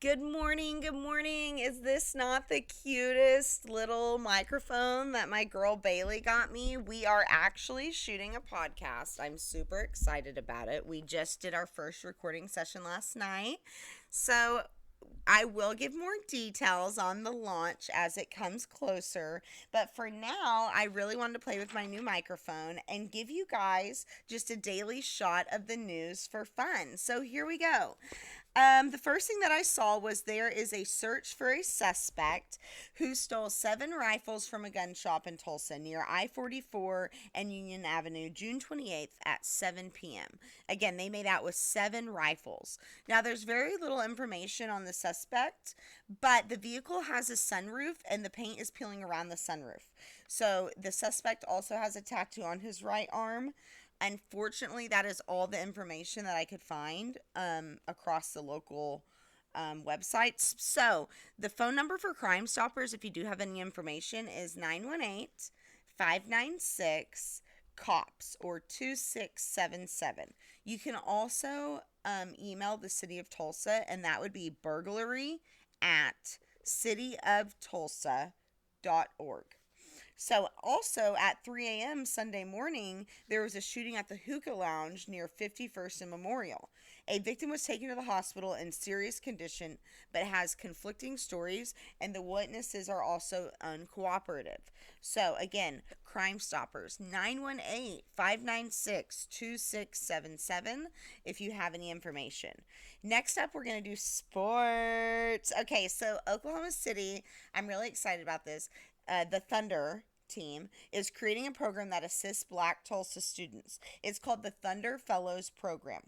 Good morning, good morning. Is this not the cutest little microphone that my girl Bailey got me? We are actually shooting a podcast. I'm super excited about it. We just did our first recording session last night. So I will give more details on the launch as it comes closer. But for now, I really wanted to play with my new microphone and give you guys just a daily shot of the news for fun. So here we go. The first thing that I saw was there is a search for a suspect who stole 7 rifles from a gun shop in Tulsa near I-44 and Union Avenue, June 28th at 7 p.m. Again, they made out with 7 rifles. Now, there's very little information on the suspect, but the vehicle has a sunroof and the paint is peeling around the sunroof. So the suspect also has a tattoo on his right arm. Unfortunately, that is all the information that I could find across the local websites. So, the phone number for Crime Stoppers, if you do have any information, is 918-596 COPS or 2677. You can also email the city of Tulsa, and that would be burglary at cityoftulsa.org. So, also at 3 a.m. Sunday morning, there was a shooting at the Hookah Lounge near 51st and Memorial. A victim was taken to the hospital in serious condition, but has conflicting stories, and the witnesses are also uncooperative. So, again, Crime Stoppers, 918-596-2677 if you have any information. Next up, we're going to do sports. Okay, so Oklahoma City, I'm really excited about this. The Thunder team is creating a program that assists Black Tulsa students. It's called the Thunder Fellows Program.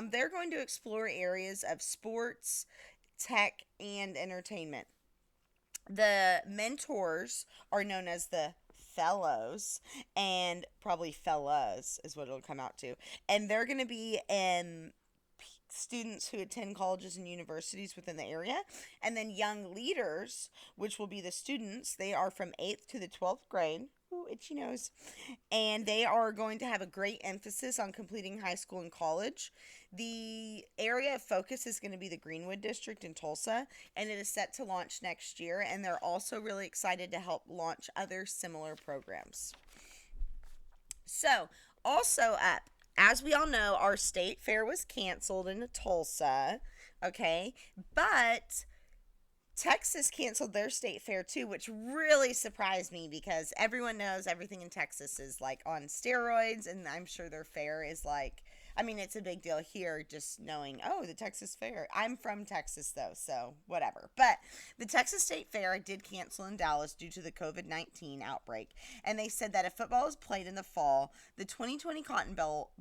They're going to explore areas of sports, tech, and entertainment. The mentors are known as the fellows, and probably fellas is what it'll come out to. And they're going to be students who attend colleges and universities within the area, and then young leaders, which will be the students. They are from 8th to the 12th grade. Ooh, itchy nose. And they are going to have a great emphasis on completing high school and college. The area of focus is going to be the Greenwood District in Tulsa, and it is set to launch next year, and they're also really excited to help launch other similar programs. So, also up, as we all know, our state fair was canceled in Tulsa, okay? But Texas canceled their state fair too, which really surprised me because everyone knows everything in Texas is like on steroids, and I'm sure their fair is like, I mean, it's a big deal here just knowing, oh, the Texas Fair. I'm from Texas though, so whatever. But the Texas State Fair did cancel in Dallas due to the COVID-19 outbreak, and they said that if football is played in the fall, the 2020 Cotton Bowl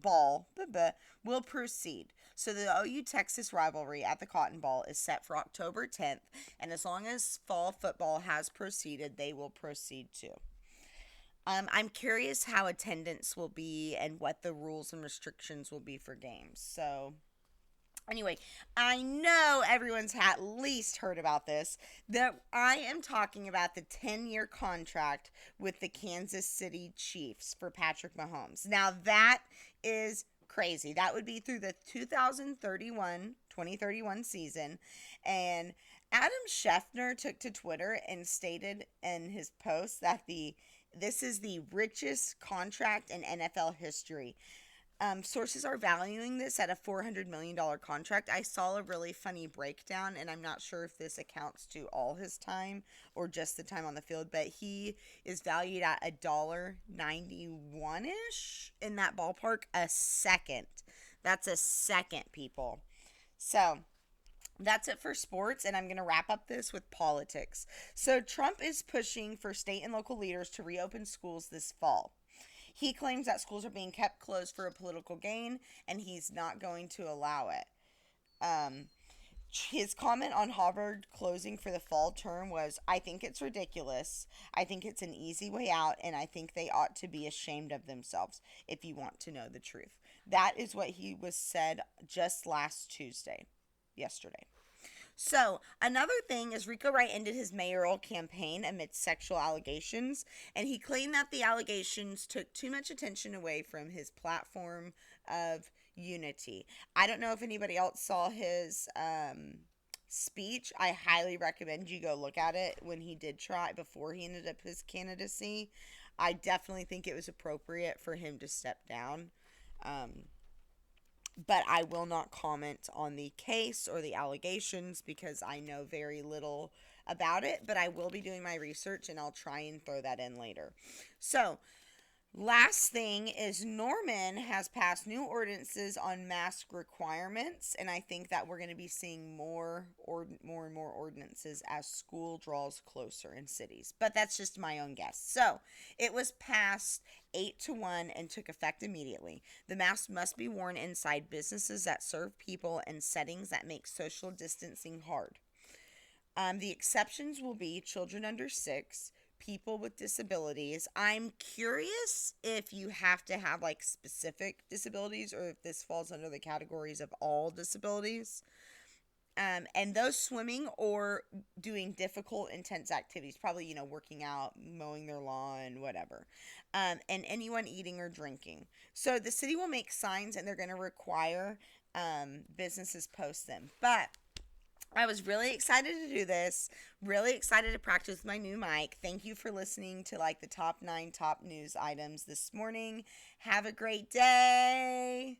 will proceed. So the OU Texas rivalry at the Cotton Bowl is set for October 10th, and as long as fall football has proceeded, they will proceed too. I'm curious how attendance will be and what the rules and restrictions will be for games. So, anyway, I know everyone's at least heard about this. That I am talking about the 10-year contract with the Kansas City Chiefs for Patrick Mahomes. Now, that is crazy. That would be through the 2031 season. And Adam Schefter took to Twitter and stated in his post that this is the richest contract in NFL history. Sources are valuing this at a $400 million contract. I saw a really funny breakdown, and I'm not sure if this accounts to all his time or just the time on the field, but he is valued at $1.91-ish in that ballpark a second. That's a second, people. So, that's it for sports, and I'm going to wrap up this with politics. So, Trump is pushing for state and local leaders to reopen schools this fall. He claims that schools are being kept closed for a political gain, and he's not going to allow it. His comment on Harvard closing for the fall term was, I think it's ridiculous. I think it's an easy way out, and I think they ought to be ashamed of themselves if you want to know the truth. That is what he was said just yesterday. So, another thing is Rico Wright ended his mayoral campaign amidst sexual allegations, and he claimed that the allegations took too much attention away from his platform of unity. I don't know if anybody else saw his speech. I highly recommend you go look at it when he did try before he ended up his candidacy. I definitely think it was appropriate for him to step down. Um, but I will not comment on the case or the allegations because I know very little about it, but I will be doing my research and I'll try and throw that in later. So, last thing is Norman has passed new ordinances on mask requirements, and I think that we're going to be seeing more and more ordinances as school draws closer in cities. But that's just my own guess. So it was passed 8-1 and took effect immediately. The mask must be worn inside businesses that serve people and settings that make social distancing hard. The exceptions will be children under 6, people with disabilities. I'm curious if you have to have like specific disabilities or if this falls under the categories of all disabilities. And those swimming or doing difficult, intense activities, probably, working out, mowing their lawn, whatever. And anyone eating or drinking. So the city will make signs and they're going to require businesses post them. But I was really excited to do this. Really excited to practice with my new mic. Thank you for listening to like the top 9 top news items this morning. Have a great day.